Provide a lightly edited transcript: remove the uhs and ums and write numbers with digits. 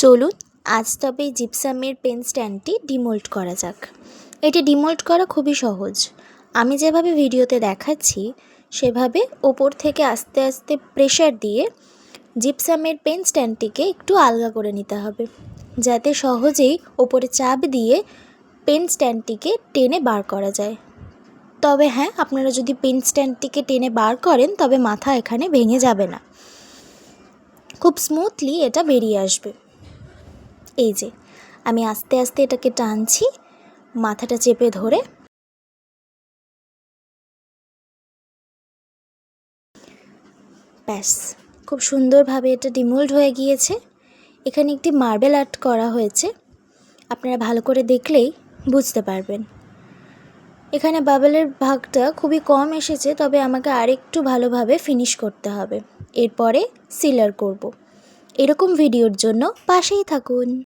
চলুন আজ তবে জিপসামের পেন স্ট্যান্ডটি ডিমোল্ড করা যাক। এটি ডিমোল্ড করা খুবই সহজ। আমি যেভাবে ভিডিওতে দেখাচ্ছি সেভাবে ওপর থেকে আস্তে আস্তে প্রেসার দিয়ে জিপসামের পেন স্ট্যান্ডটিকে একটু আলগা করে নিতে হবে, যাতে সহজেই ওপরে চাপ দিয়ে পেন স্ট্যান্ডটিকে টেনে বার করা যায়। তবে হ্যাঁ, আপনারা যদি পেন স্ট্যান্ডটিকে টেনে বার করেন তবে মাথা এখানে ভেঙে যাবে না, খুব স্মুথলি এটা বেরিয়ে আসবে। এই যে আমি আস্তে আস্তে এটাকে টানছি, মাথাটা চেপে ধরে। ব্যাস, খুব সুন্দরভাবে এটা ডিমোল্ড হয়ে গিয়েছে। এখানে একটি মার্বেল আর্ট করা হয়েছে, আপনারা ভালো করে দেখলেই বুঝতে পারবেন। এখানে বাবেলের ভাগটা খুবই কম এসেছে, তবে আমাকে আরেকটু ভালোভাবে ফিনিশ করতে হবে, এরপরে সিলার করব। এরকম ভিডিওর জন্য পাশেই থাকুন।